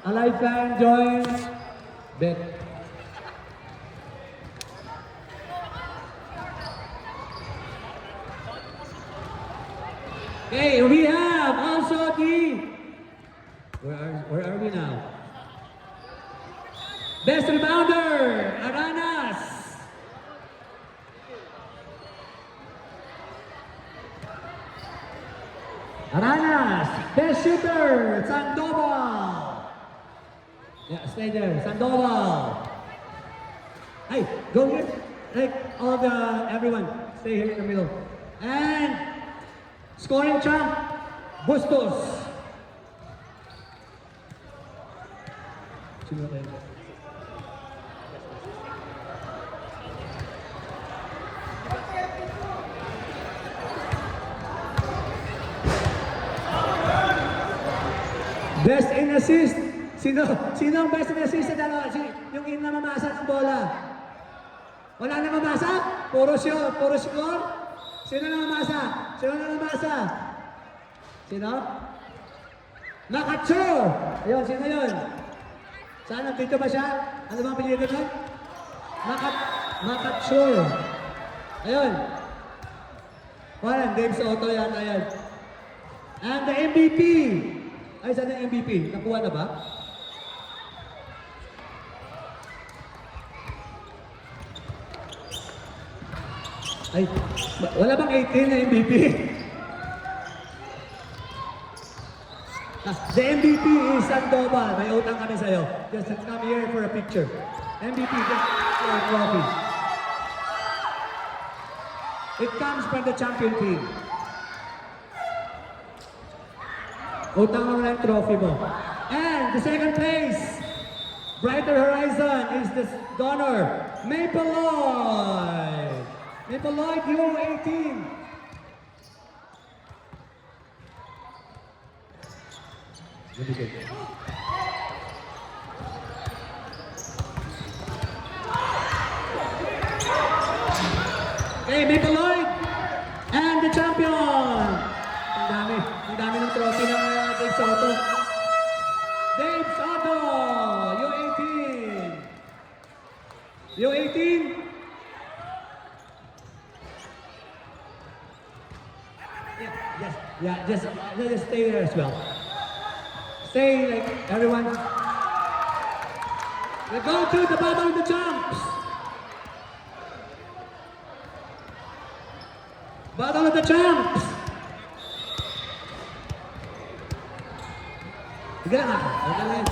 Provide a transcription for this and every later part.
Alive fan joins Bet. Okay, we have also the... Where are we now? Best rebounder, Aranas. Aranas, best shooter, Sandoval. Yeah, stay there, Sandoval. Hey, go here. Like everyone, stay here in the middle. And scoring champ, Bustos. Best in assist. Sino ang best in assist sa dalawa? Yung namamasa ng bola. Wala namamasa? Puro score? Sino namamasa? Sino? Nakacho! Ayun, sino yun? Saan? Dito ba siya? Ano bang pinili nun? Nakacho. Ayun. Parang Dave Soto yata yan. And the MVP. Ay, saan yung MVP? Nakuha na ba? Ay, wala bang 18 na MVP? The MVP is Sandoval. May utang kami sa'yo. Just come here for a picture. MVP, just for a trophy. It comes from the champion team. Utang mo na yung trophy mo. And the second place, Brighter Horizon, is the donor, Maple Lloyd. Maple Lloyd, U18. Really good. Okay, Maple Lloyd, and the champion. Ang dami ng trophy ng Dave Soto. Dave Soto, U18. U18. Yeah, just stay there as well. Stay like everyone. We go to the Battle of the Champs. Battle of the Champs. Sige lang ako. Okay lang.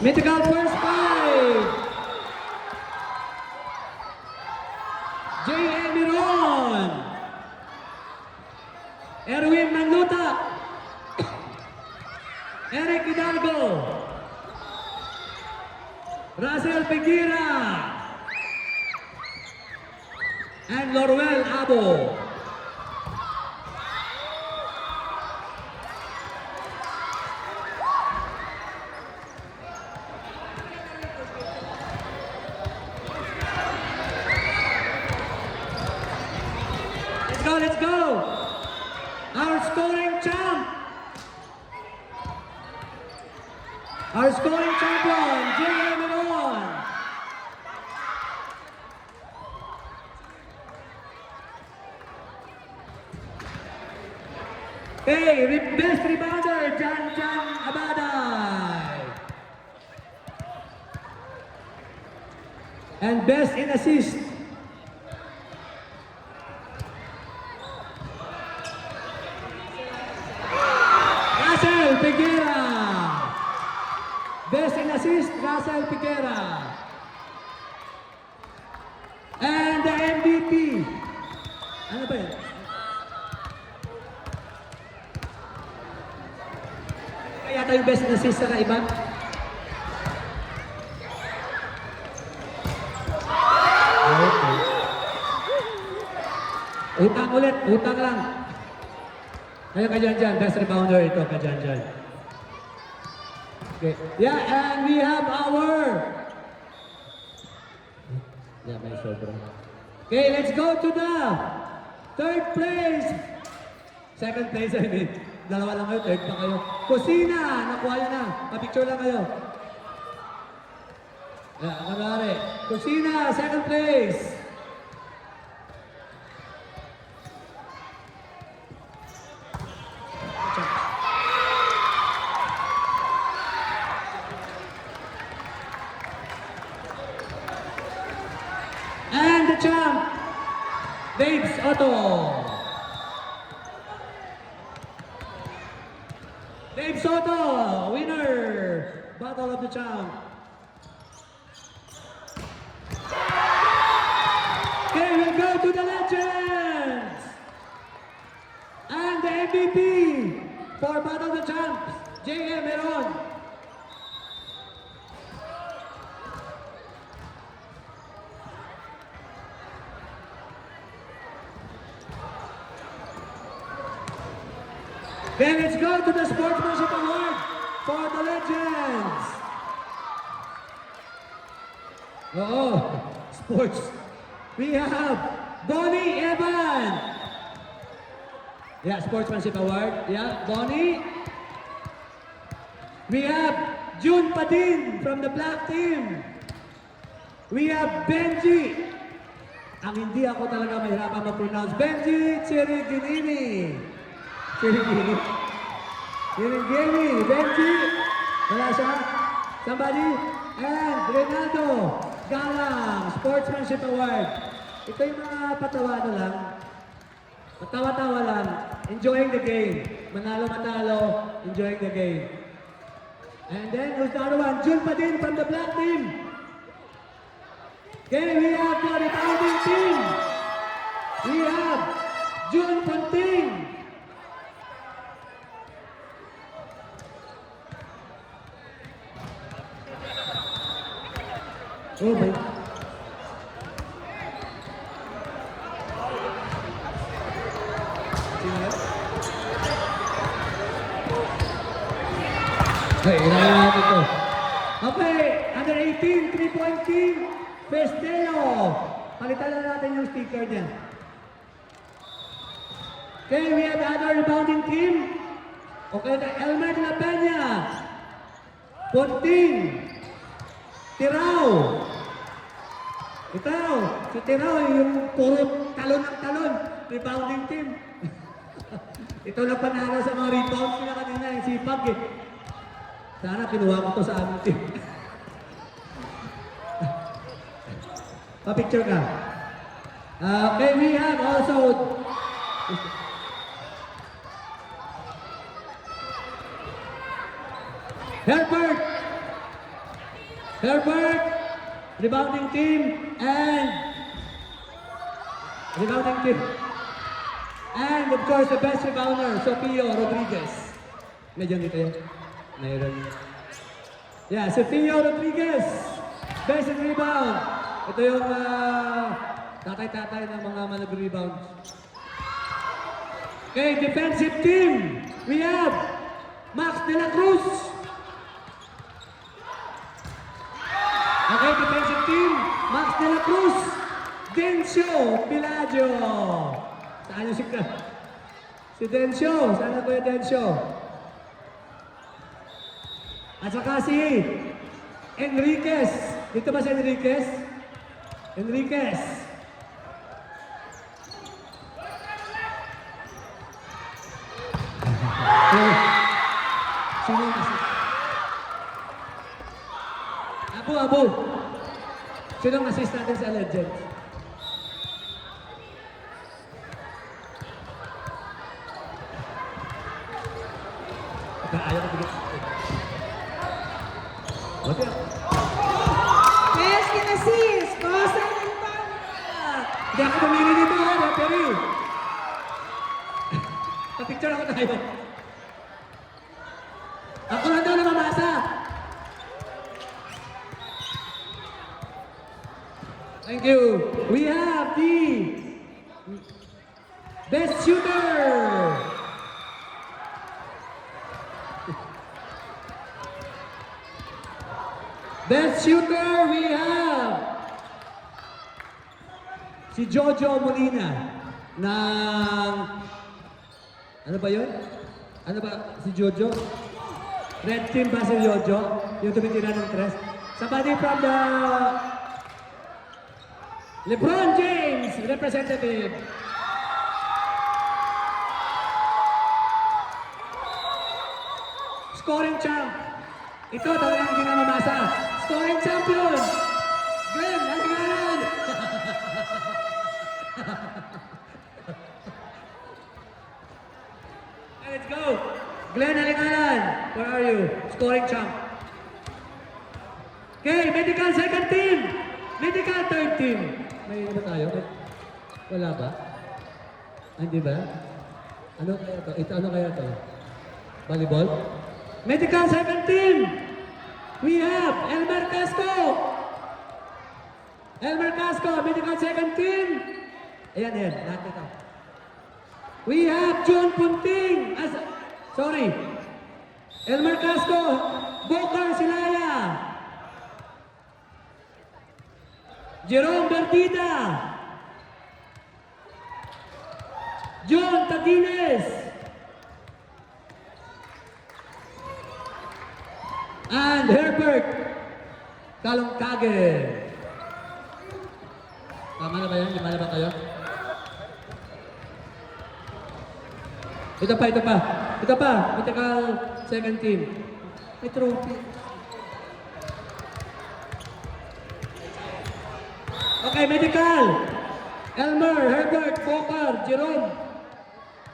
Mythical first five. J.A. Miron. Erwin Manluta. Eric Hidalgo. Russell Peguira. And Lorwell Abo. Let's go! Our scoring champ! Our scoring champion, J.A. Miron! Hey, best rebounder, Jan Abaday! And best in assist, Peguera. Best in assist, Russell Peguera. And the MVP. Ano ba yan? Kaya tayo best in assist sa iba? Okay. Utang ulit, utang lang. Ayun ka dyan, best rebounder ito ka dyan. Okay. Yeah, and we have our... Yeah, may sobra. Okay, let's go to the third place. Second place, I mean. Dalawa lang kayo, third pa kayo. Kusina, nakuha nyo na. Pa-picture lang kayo. Kunwari. Kusina, second place. And the champ, Babes Otto. Babes Otto, winner, Battle of the Champ. Okay, we'll go to the legends. And the MVP for Battle of the Champs, J.M. Meron. Then let's go to the Sportsmanship Award for the legends. Sports. We have Bonnie Evan. Yeah, Sportsmanship Award. Yeah, Bonnie. We have June Padin from the black team. We have Benji. Ang hindi ako talaga mahirapan ma-pronounce. Benji Chiriginini. Chirigini. Benji. Wala siya. Somebody. And Renato Galang, Sportsmanship Award. Ito yung mga patawa lang. Patawa-tawa lang. Enjoying the game. Manalo-matalo. Enjoying the game. And then, who's the other one? June Padin from the black team. Okay, we have the rebounding team. We have June Punting. Oh my. Hey, inayin natin ito. Okay, under 18, 3-point team, Festeo. Palitan na natin yung sticker niya. Okay, we have the other rebounding team. Okay, the Elmer de la Peña. Ponting. Tirao. Ito, si Tirao, yung puro talon ng talon. Rebounding team. Ito na panalo sa mga rebounds nila kanina, yung sipag eh. Sana kinuha ko to sa aming team. Pa-picture ka. Okay, we have also Herbert, rebounding team, and of course the best rebounder, Sofio Rodriguez. Medyo dito yan. Mayroon. Yeah, Sofio Rodriguez, best in rebound. Ito yung tatay-tatay ng mga manag-rebound. Okay, defensive team, we have Max de la Cruz. Okay, defensive team, Max de la Cruz, Dencio Pilaggio. Saan yung si Dencio? Saan na po yung Dencio? At saka si Enriquez. Dito ba si Enriquez? Enriquez. Sino yung assist? Abu. Sino ang assist natin sa Legends? Ayaw ko bigyan. Buti ako. Best in assist, Bosa Nagpanga. Hindi ako pumili nito, ha, referee. Pa-picture ako tayo. Ako lang daw namamasa. Thank you. We have the best shooter. Best shooter, we have si Jojo Molina ng, ano ba yun? Ano ba? Si Jojo? Red team ba si Jojo? Yung tumitira ng tres? Somebody from the LeBron James representative. Scoring champ. Ito talagang hindi na mamasa. Scoring champion. Glenn, Alingalan. Let's go. Glenn Alingalan, where are you? Scoring champ. Okay, medical second team. Medical third team. May iba tayo? Wala ba? Hindi ba? Ano kaya to? Ito ano kaya to? Volleyball? Medical second team. We have Elmer Casco. Elmer Casco, medical second team. Ayan, ayan. Lahat ito. We have John Punting. Sorry. Elmer Casco. Bokar Silaya. Jerome Bertida. John Tagines. And Herbert Kalongkage. Tama na ba yan? Lima na ba kayo? Ito pa, ito pa. Ito pa. Medical second team. May trophy. Okay, medical. Elmer, Herbert, Bokar, Jerome,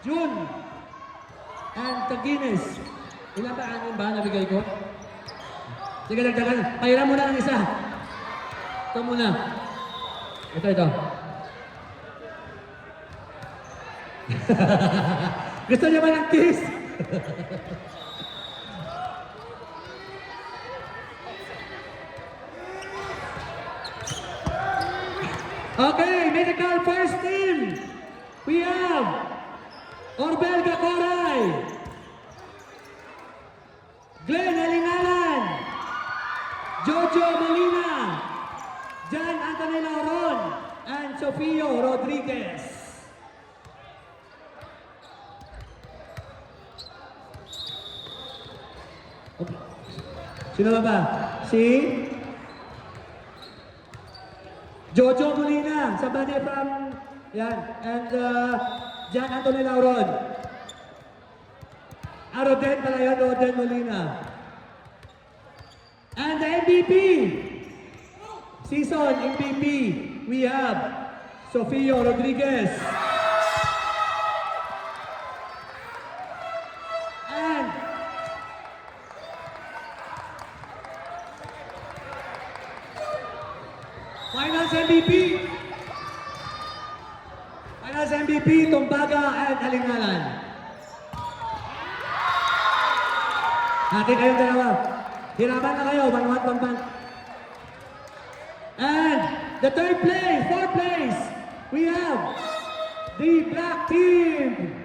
Jun, and Tagines. Ilan ba? Anin ba nabigay ko? Sige, dagdagan. Pahiram muna ng isa. Ito muna. Ito. Gusto niya ba ng kiss? Okay, medical first team. We have Orbel Gacoray, Glenn Alingalan, Jojo Molina, Jan Anthony Lauron, and Sofio Rodriguez. Okay. Sino ba? Si Jojo Molina, somebody from, yan, and Jan Anthony Lauron. Roden pala yun, Roden Molina. And the MVP, season MVP, we have Sofio Rodriguez. And Finals MVP. Finals MVP, Tumbaga and Alingalan. Hati kayong dalawa. Hirapan na kayo, one. And the third place, fourth place, we have the black team.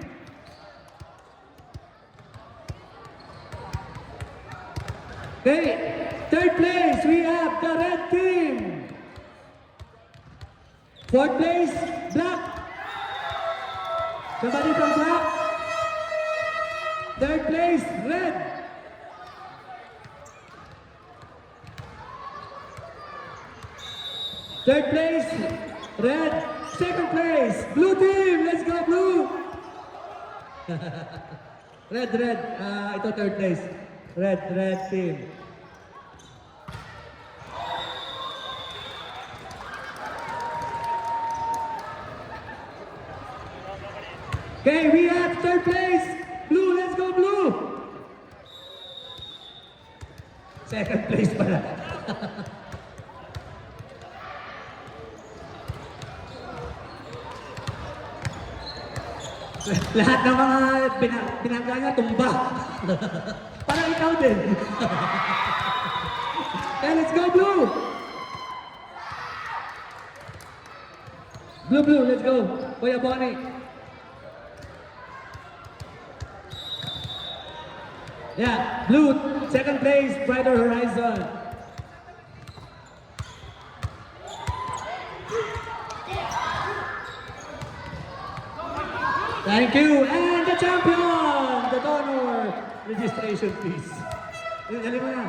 Okay, third place, we have the red team. Fourth place, black. Somebody from black. Third place, red. Third place, red. Second place, blue team. Let's go, blue. Red. Ito third place. Red team. Okay, we have third place. Blue, let's go blue. Second place pala. Lahat ng mga binangga niya, tumba. Parang ikaw din. Okay, let's go blue. Blue, let's go. Kuya Bonnie. Yeah, blue, second place, Brighter Horizon. Thank you, and the champion, the donor. registration fees. Dali mo na.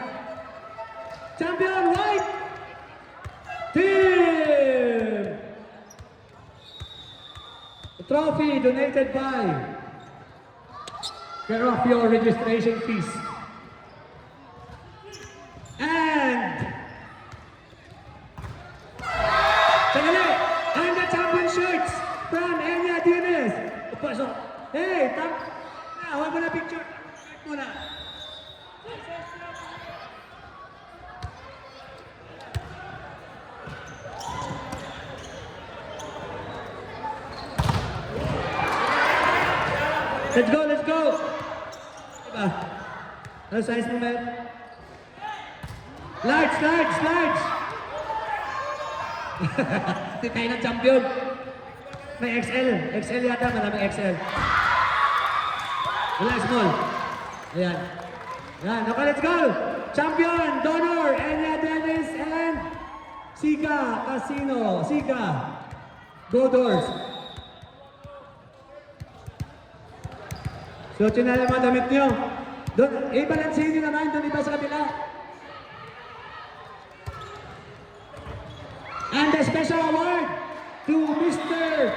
Champion White Team! The trophy donated by care of your registration fees. And and the champion shirts from Enya Dines. So, hey, huwag mo na picture. Shirt muna. Let's go, let's go! Diba? Ano size mo, man? Large, large, large! Hindi tayo ng champion. May XL. XL yata, maraming XL. Wala, small. Ayan. Ayan, okay, let's go! Champion, Donor, Enya Dennis, and Sika Casino. Sika. Go Doors. So, chinala mga damit nyo. Doon, i-balansin nyo naman, doon iba sa kabila. And the special award to Mr.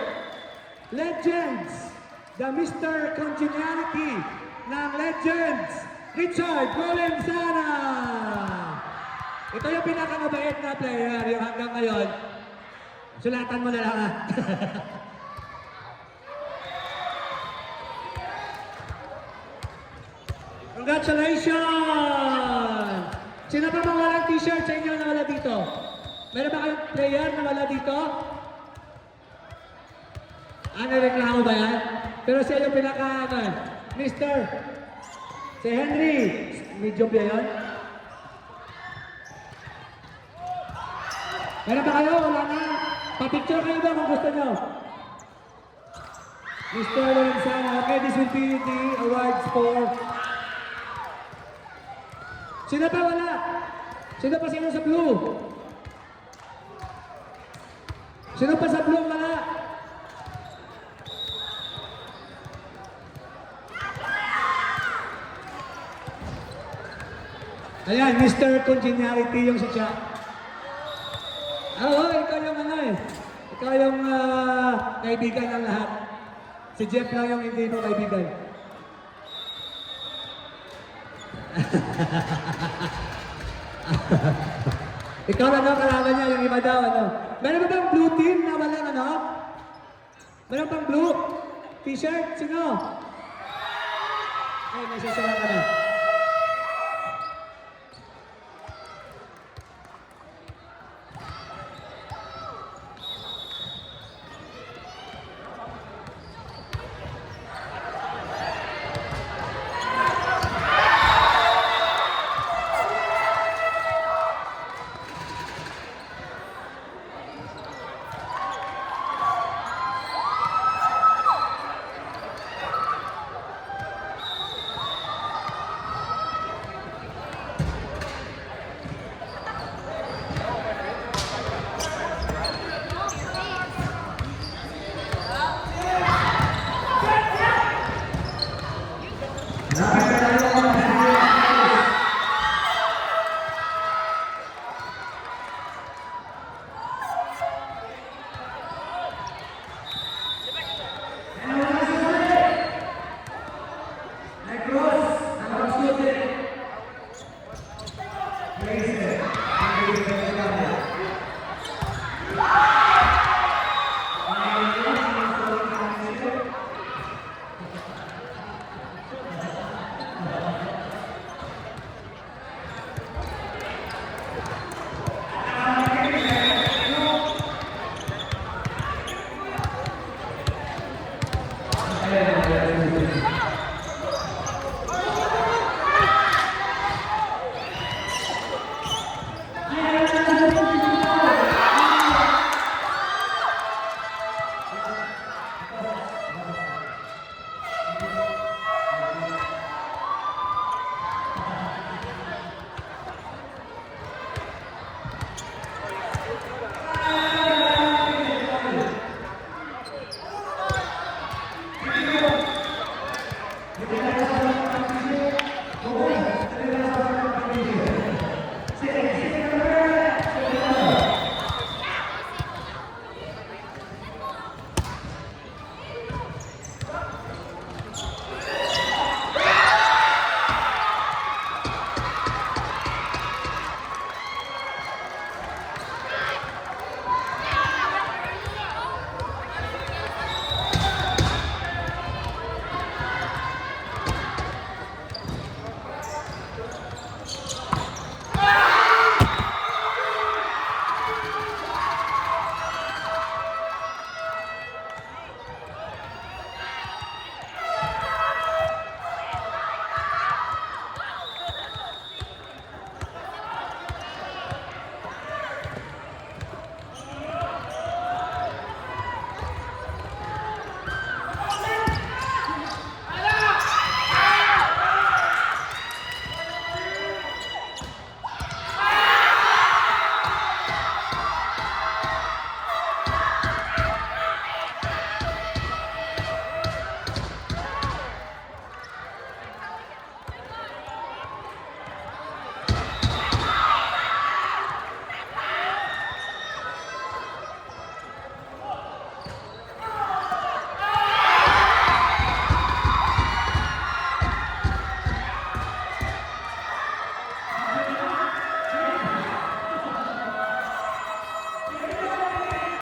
Legends, the Mr. Congeniality ng Legends, Richard Golenzana. Ito yung pinakamabait na player, yung hanggang ngayon. Sulatan mo na lang ha. Congratulations! Sino pa bang walang t-shirt sa inyo na wala dito? Meron ba kayong player na wala dito? Reklamo ba yan? Pero siya yung pinaka, Mr. Si Henry. Medium ba yun? Meron ba kayo? Wala na. Pa-picture kayo ba kung gusto nyo? Mr. Lorenzana. Okay, this will be the awards for... Sino pa wala? Sino pa sino sa blue? Sino pa sa blue wala? Ayan, Mr. Congeniality yung si Cha. Oo, ikaw yung ano eh. Ikaw yung kaibigan ng lahat. Si Jeff lang yung hindi mo kaibigan. Ikaw na no, kalaban niya, yung iba daw, ano. Meron ba bang blue team na walang ano? Meron bang blue t-shirt? Sino? Ay, may sasama ka na. Praise